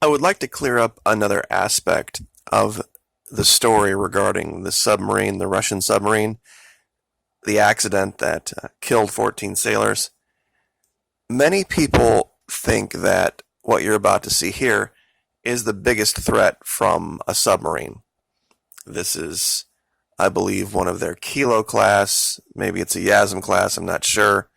I would like to clear up another aspect of the story regarding the submarine, the Russian submarine, the accident that killed 14 sailors. Many people think that what you're about to see here is the biggest threat from a submarine. This is, I believe, one of their Kilo class, maybe it's a Yasm class, I'm not sure,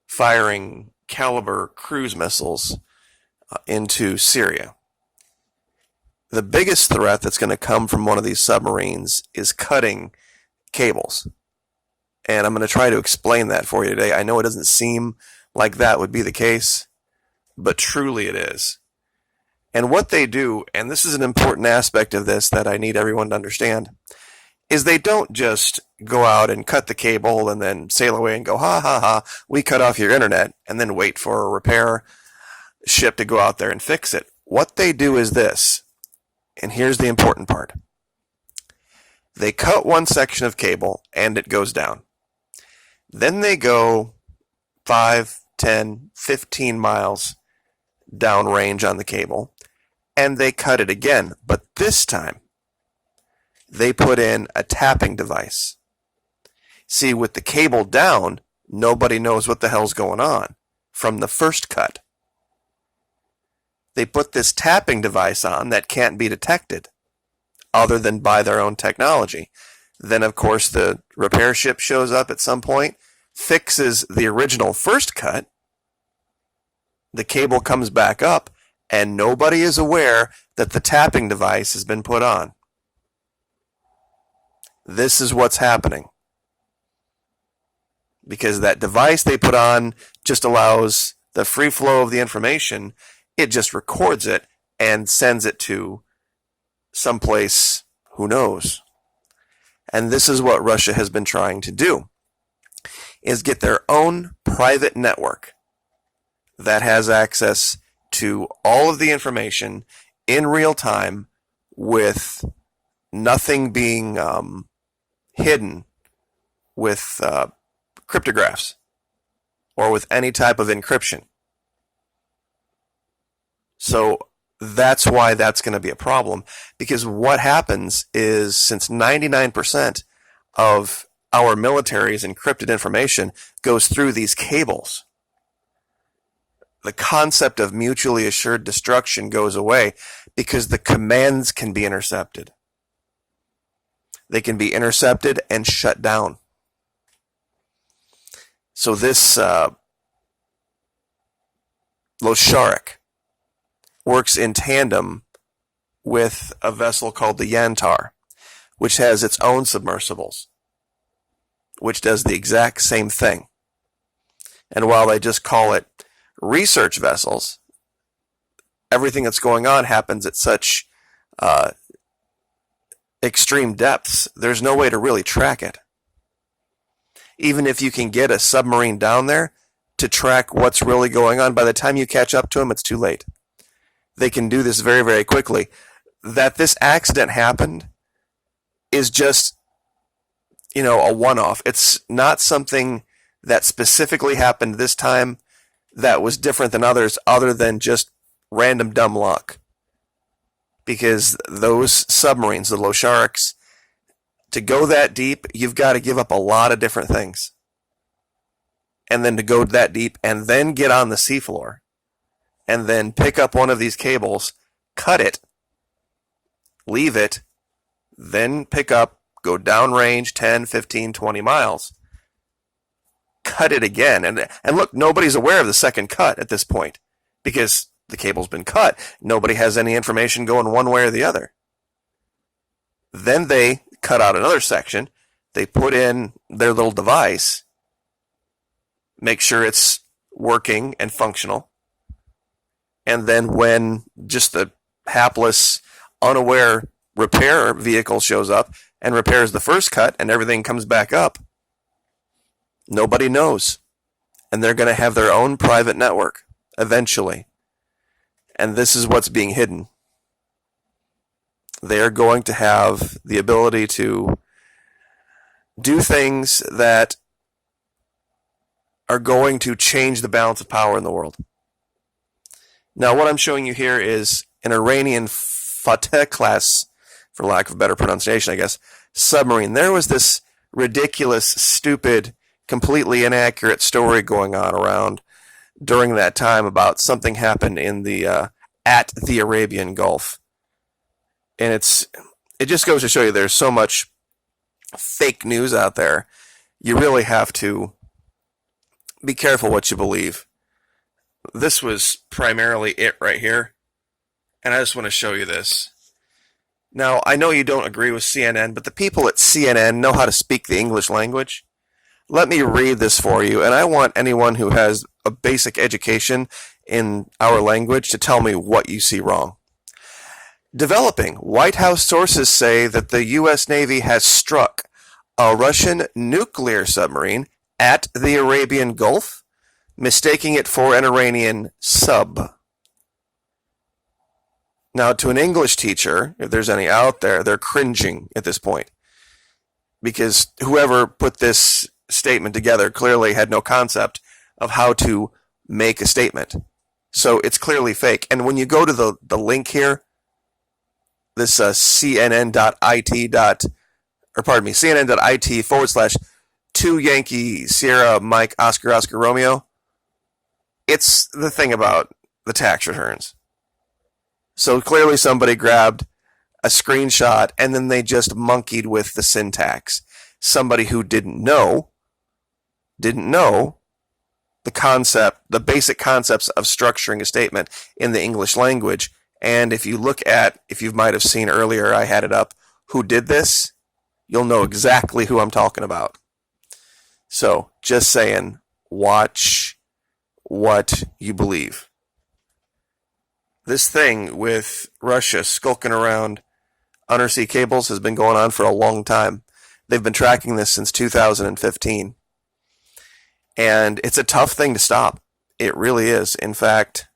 firing caliber cruise missiles into Syria. The biggest threat that's going to come from one of these submarines is cutting cables. And I'm going to try to explain that for you today. I know it doesn't seem like that would be the case, but truly it is. And what they do, and this is an important aspect of this that I need everyone to understand, is they don't just go out and cut the cable and then sail away and go, ha ha ha, we cut off your internet, and then wait for a repair ship to go out there and fix it. What they do is this, and here's the important part. They cut one section of cable and it goes down. Then they go 5, 10, 15 miles downrange on the cable and they cut it again. But this time, they put in a tapping device. See, with the cable down, nobody knows what the hell's going on from the first cut. They put this tapping device on that can't be detected other than by their own technology. Then, of course, the repair ship shows up at some point, fixes the original first cut, the cable comes back up, and nobody is aware that the tapping device has been put on. This is what's happening. Because that device they put on just allows the free flow of the information. It just records it and sends it to someplace, who knows. And this is what Russia has been trying to do, is get their own private network that has access to all of the information in real time with nothing being hidden with cryptographs or with any type of encryption. So that's why that's going to be a problem, because what happens is, since 99% of our military's encrypted information goes through these cables, the concept of mutually assured destruction goes away because the commands can be intercepted. They can be intercepted and shut down. So this Losharik works in tandem with a vessel called the Yantar, which has its own submersibles, which does the exact same thing. And while they just call it research vessels, everything that's going on happens at such extreme depths, there's no way to really track it. Even if you can get a submarine down there to track what's really going on, by the time you catch up to them, it's too late. They can do this very, very quickly. That this accident happened is just, a one-off. It's not something that specifically happened this time that was different than others, other than just random dumb luck. Because those submarines, the Loshariks, to go that deep, you've got to give up a lot of different things. And then to go that deep and then get on the seafloor and then pick up one of these cables, cut it, leave it, then pick up, go downrange 10, 15, 20 miles, cut it again. And look, nobody's aware of the second cut at this point because the cable's been cut. Nobody has any information going one way or the other. Then they cut out another section. They put in their little device, make sure it's working and functional. And then when just the hapless, unaware repair vehicle shows up and repairs the first cut and everything comes back up, nobody knows. And they're going to have their own private network eventually. And this is what's being hidden. They're going to have the ability to do things that are going to change the balance of power in the world. Now, what I'm showing you here is an Iranian Fateh class, for lack of better pronunciation, I guess, submarine. There was this ridiculous, stupid, completely inaccurate story going on around during that time about something happened in the at the Arabian Gulf, and it just goes to show you there's so much fake news out there. You really have to be careful what you believe. This was primarily it right here, and I just want to show you this. Now, I know you don't agree with CNN, but the people at CNN know how to speak the English language. Let me read this for you, and I want anyone who has a basic education in our language to tell me what you see wrong. Developing. White House sources say that the U.S. Navy has struck a Russian nuclear submarine at the Arabian Gulf, mistaking it for an Iranian sub. Now, to an English teacher, if there's any out there, they're cringing at this point, because whoever put this statement together clearly had no concept of how to make a statement. So it's clearly fake. And when you go to the link here, this CNN.it/2 Yankee Sierra Mike Oscar Oscar Romeo, it's the thing about the tax returns. So clearly somebody grabbed a screenshot and then they just monkeyed with the syntax. Somebody who didn't know the concept, the basic concepts of structuring a statement in the English language. And if you look at, if you might have seen earlier, I had it up, who did this, you'll know exactly who I'm talking about. So just saying, watch what you believe. This thing with Russia skulking around undersea cables has been going on for a long time. They've been tracking this since 2015. And it's a tough thing to stop. It really is. In fact,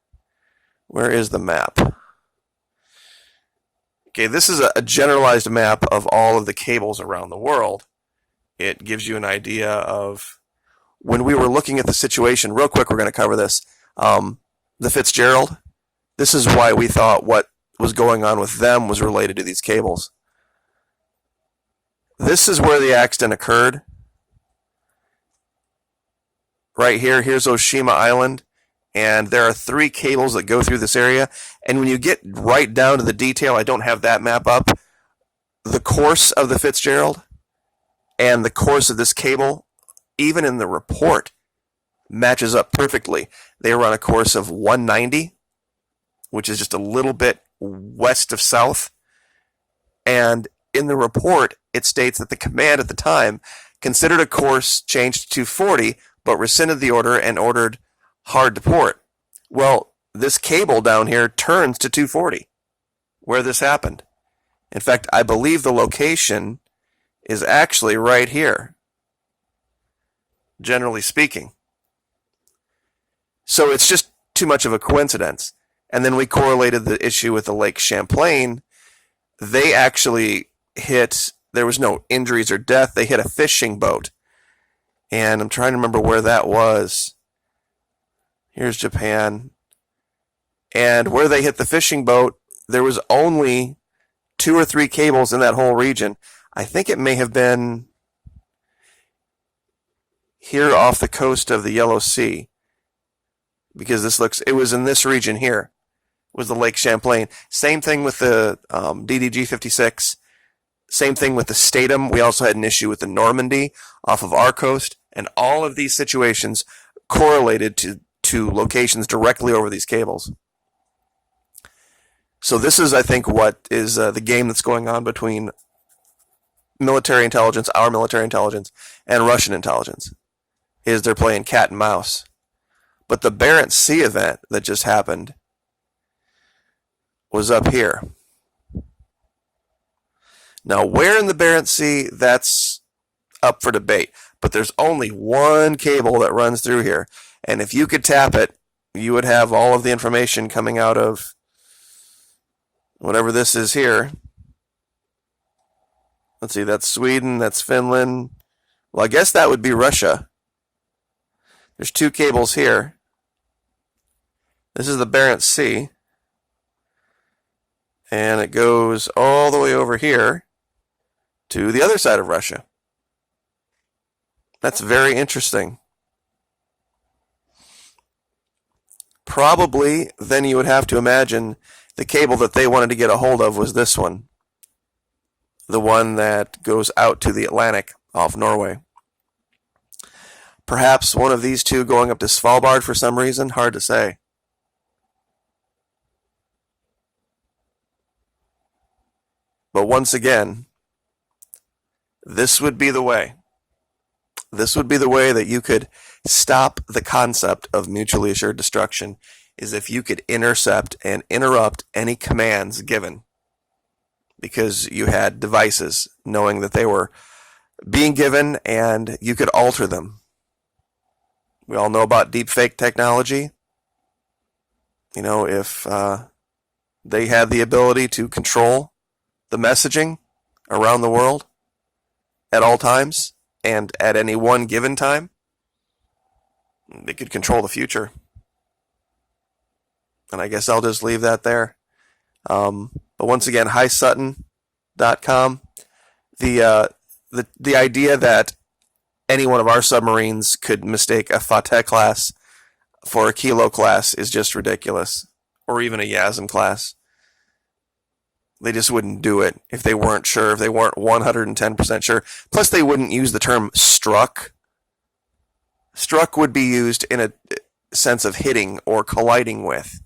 where is the map? Okay, this is a generalized map of all of the cables around the world. It gives you an idea of when we were looking at the situation. Real quick, we're going to cover this. The Fitzgerald. This is why we thought what was going on with them was related to these cables. This is where the accident occurred. Right here, here's Oshima Island, and there are 3 cables that go through this area. And when you get right down to the detail, I don't have that map up, the course of the Fitzgerald and the course of this cable, even in the report, matches up perfectly. They were on a course of 190, which is just a little bit west of south. And in the report, it states that the command at the time considered a course change to 240, but rescinded the order and ordered hard to port. Well, this cable down here turns to 240, where this happened. In fact, I believe the location is actually right here, generally speaking. So it's just too much of a coincidence. And then we correlated the issue with the Lake Champlain. They actually hit, there was no injuries or death. They hit a fishing boat. And I'm trying to remember where that was. Here's Japan. And where they hit the fishing boat, there was only 2 or 3 cables in that whole region. I think it may have been here off the coast of the Yellow Sea. Because it was in this region here. Was the Lake Champlain. Same thing with the DDG-56. Same thing with the Statham. We also had an issue with the Normandy off of our coast. And all of these situations correlated to locations directly over these cables. So this is, I think, what is the game that's going on between military intelligence, our military intelligence, and Russian intelligence. Is they're playing cat and mouse. But the Barents Sea event that just happened was up here. Now, where in the Barents Sea, that's up for debate. But there's only one cable that runs through here. And if you could tap it, you would have all of the information coming out of whatever this is here. Let's see, that's Sweden, that's Finland. Well, I guess that would be Russia. There's 2 cables here. This is the Barents Sea. And it goes all the way over here to the other side of Russia. That's very interesting. Probably then you would have to imagine the cable that they wanted to get a hold of was this one. The one that goes out to the Atlantic off Norway. Perhaps one of these two going up to Svalbard for some reason? Hard to say. But once again, this would be the way. This would be the way that you could stop the concept of mutually assured destruction, is if you could intercept and interrupt any commands given. Because you had devices knowing that they were being given and you could alter them. We all know about deepfake technology. You know, if they had the ability to control the messaging around the world at all times and at any one given time, they could control the future. And I guess I'll just leave that there. But once again, HiSutton.com. The idea that any one of our submarines could mistake a Fateh class for a Kilo class is just ridiculous. Or even a Yazm class. They just wouldn't do it if they weren't sure, if they weren't 110% sure. Plus, they wouldn't use the term struck. Struck would be used in a sense of hitting or colliding with,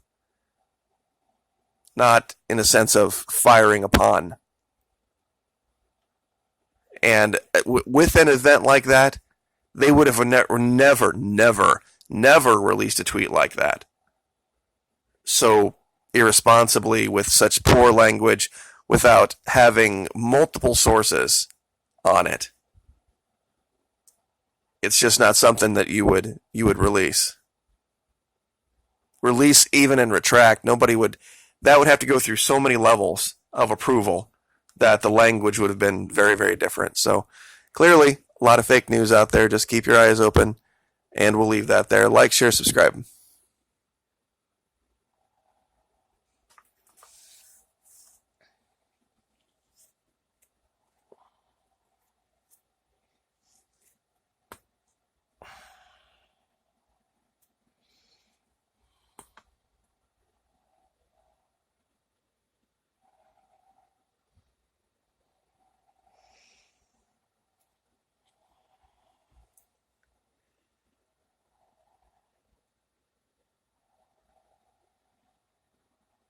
not in a sense of firing upon. And with an event like that, they would have never released a tweet like that. So irresponsibly, with such poor language, without having multiple sources on it. It's just not something that you would release. Release even and retract. Nobody would. That would have to go through so many levels of approval that the language would have been very, very different. So clearly, a lot of fake news out there. Just keep your eyes open, and we'll leave that there. Like, share, subscribe.